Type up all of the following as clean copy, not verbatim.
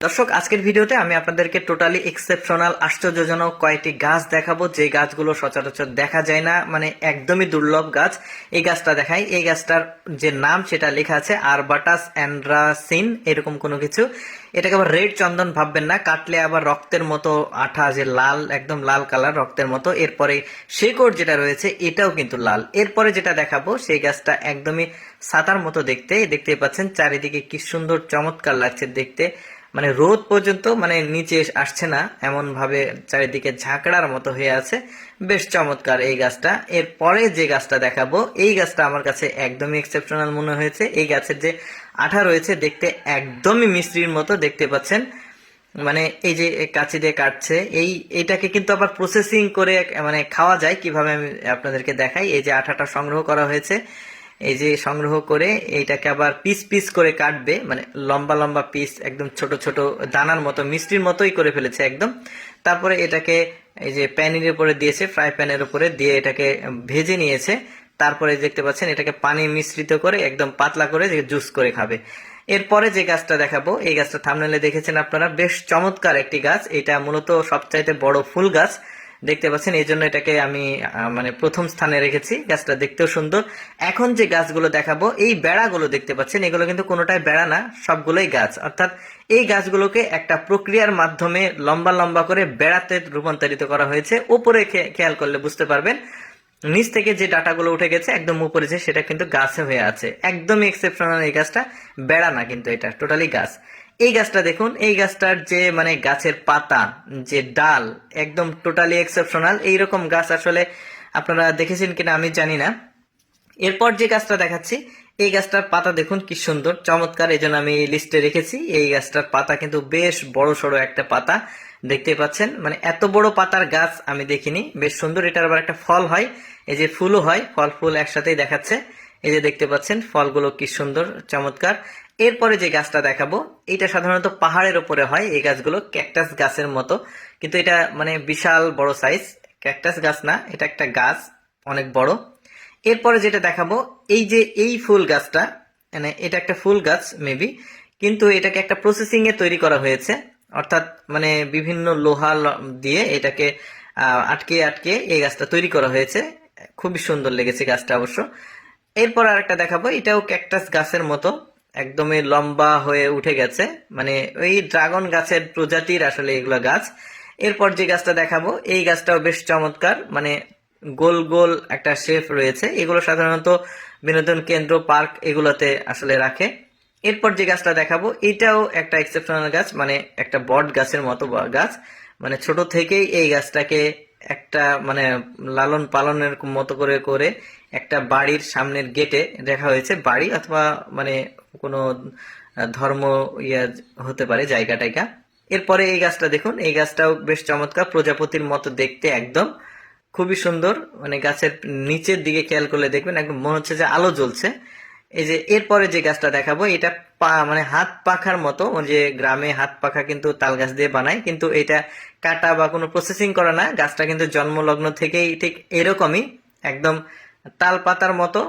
দর্শক, আজকের ভিডিওতে আমি আপনাদেরকে টোটালি এক্সেপশনাল আশ্চর্যজনক কয়েকটি গাছ দেখাবো, যে গাছগুলো সচরাচর দেখা যায় না, মানে একদমই দুর্লভ গাছ। এই গাছটা দেখাই। এই গাছটার যে নাম সেটা লেখা আছে আরবাটাস অ্যান্ড্রাসিন, এরকম কোনো কিছু। এটাকে আবার রেড চন্দন ভাববেন না, কাটলে আবার রক্তের মতো আঠা, যে লাল, একদম লাল কালার রক্তের মতো। এরপরে শেকড় যেটা রয়েছে এটাও কিন্তু লাল। এরপরে যেটা দেখাবো সেই গাছটা একদমই ছাতার মতো দেখতে, দেখতে পাচ্ছেন চারিদিকে কি সুন্দর চমৎকার লাগছে দেখতে। মানে রোদ পর্যন্ত মানে নিচে আসছে না, এমন ভাবে চারিদিকে ঝাঁকড়ার মতো হয়ে আছে। বেশ চমৎকার এই গাছটা। এরপরে যে গাছটা দেখাবো এই গাছটা আমার কাছে একদমই এক্সেপশনাল মনে হয়েছে। এই গাছের যে আঠা রয়েছে দেখতে একদমই মিস্ত্রির মতো, দেখতে পাচ্ছেন। মানে এই যে কাঁচি দিয়ে কাটছে, এইটাকে কিন্তু আবার প্রসেসিং করে মানে খাওয়া যায় কিভাবে আমি আপনাদেরকে দেখাই। এই যে আঠাটা সংগ্রহ করা হয়েছে, এই যে সংগ্রহ করে এইটাকে আবার পিস পিস করে কাটবে, মানে লম্বা লম্বা পিস, একদম ছোট ছোট দানার মতো, মিষ্টির মতোই করে ফেলেছে একদম। তারপরে এটাকে এই যে প্যানের উপরে দিয়েছে, ফ্রাই প্যানের উপরে দিয়ে এটাকে ভেজে নিয়েছে। তারপরে দেখতে পাচ্ছেন এটাকে পানি মিশ্রিত করে একদম পাতলা করে জুস করে খাবে। এরপরে যে গাছটা দেখাবো এই গাছটা থাম্বনেলে দেখেছেন আপনারা, বেশ চমৎকার একটি গাছ। এটা মূলত সবচাইতে বড় ফুল গাছ, দেখতে পাচ্ছেন। এই জন্য এটাকে আমি মানে প্রথম স্থানে রেখেছি। গাছটা দেখতেও সুন্দর। এখন যে গাছগুলো দেখাবো, এই বেড়াগুলো দেখতে পাচ্ছেন, এগুলো কিন্তু কোনোটাই বেড়া না, সবগুলোই গাছ। অর্থাৎ এই গাছগুলোকে একটা প্রক্রিয়ার মাধ্যমে লম্বা লম্বা করে বেড়াতে রূপান্তরিত করা হয়েছে। উপরে খেয়াল করলে বুঝতে পারবেন, নিচ থেকে যে ডাটাগুলো উঠে গেছে একদম উপরে যে, সেটা কিন্তু গাছে হয়ে আছে। একদমই এক্সেপশনাল এই গাছটা, বেড়া না কিন্তু, এটা টোটালি গাছ। এই গাছটা দেখুন, এই গাছটার যে মানে গাছের পাতা, যে ডাল, একদম টোটালি এক্সেপশনাল। এইরকম গাছ আসলে আপনারা দেখেছেন কিনা আমি জানি না। এরপর যে গাছটা দেখাচ্ছি এই গাছটার পাতা দেখুন কি সুন্দর চমৎকার, এই জন্য আমি লিস্টে রেখেছি। এই গাছটার পাতা কিন্তু বেশ বড় সড়ো একটা পাতা, দেখতে পাচ্ছেন। মানে এত বড় পাতার গাছ আমি দেখিনি, বেশ সুন্দর। এটার আবার একটা ফল হয়, এই যে ফুলও হয়, ফল ফুল একসাথেই দেখাচ্ছে। এই যে দেখতে পাচ্ছেন ফলগুলো কি সুন্দর চমৎকার। এরপরে যে গাছটা দেখাবো এটা সাধারণত পাহাড়ের উপরে হয়, এই গাছগুলো ক্যাকটাস গাছের মতো, কিন্তু এটা মানে বিশাল বড় সাইজ। ক্যাকটাস গাছ না, এটা একটা গাছ অনেক বড়। এরপরে যেটা দেখাবো এই যে এই ফুল গাছটা, মানে এটা একটা ফুল গাছ মেবি, কিন্তু এটাকে একটা প্রসেসিং এ তৈরি করা হয়েছে। অর্থাৎ মানে বিভিন্ন লোহা দিয়ে এটাকে আটকে আটকে এই গাছটা তৈরি করা হয়েছে। খুবই সুন্দর লেগেছে গাছটা অবশ্য। এরপর আরেকটা দেখাবো, এটাও ক্যাকটাস গাছের মতো, একদমই লম্বা হয়ে উঠে গেছে, মানে ওই ড্রাগন গাছের প্রজাতির আসলে এগুলো গাছ। এরপর যে গাছটা দেখাবো এই গাছটাও বেশ চমৎকার, মানে গোল গোল একটা শেপ রয়েছে। এগুলো সাধারণত বিনোদন কেন্দ্র, পার্ক, এগুলোতে আসলে রাখে। এরপর যে গাছটা দেখাবো এটাও একটা এক্সেপশনাল গাছ, মানে একটা বট গাছের মতো গাছ। মানে ছোট থেকেই এই গাছটাকে একটা মানে লালন পালনের মতো করে করে একটা বাড়ির সামনের গেটে দেখা হয়েছে। বাড়ি অথবা মানে কোনো ধর্ম ইয়া হতে পারে, জায়গা টাইগা। এরপরে এই গাছটা দেখুন, এই গাছটাও বেশ চমৎকার, প্রজাপতির মতো দেখতে একদম, খুবই সুন্দর। মানে গাছের নিচের দিকে খেয়াল করলে দেখবেন একদম মনে হচ্ছে যে আলো জ্বলছে। এই যে এরপরে যে গাছটা দেখাবো এটা মানে হাত পাখার মতো, ওই যে গ্রামে হাত পাখা কিন্তু তাল গাছ দিয়ে বানায়, কিন্তু এটা কাটা বা কোনো প্রসেসিং করা না। গাছটা কিন্তু জন্মলগ্ন থেকেই ঠিক এরকমই, একদম তাল পাতার মতো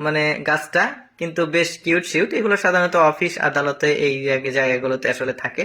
মানে গাছটা, কিন্তু বেশ কিউট শিউট। এগুলো সাধারণত অফিস আদালতে এই জায়গাগুলোতে আসলে থাকে।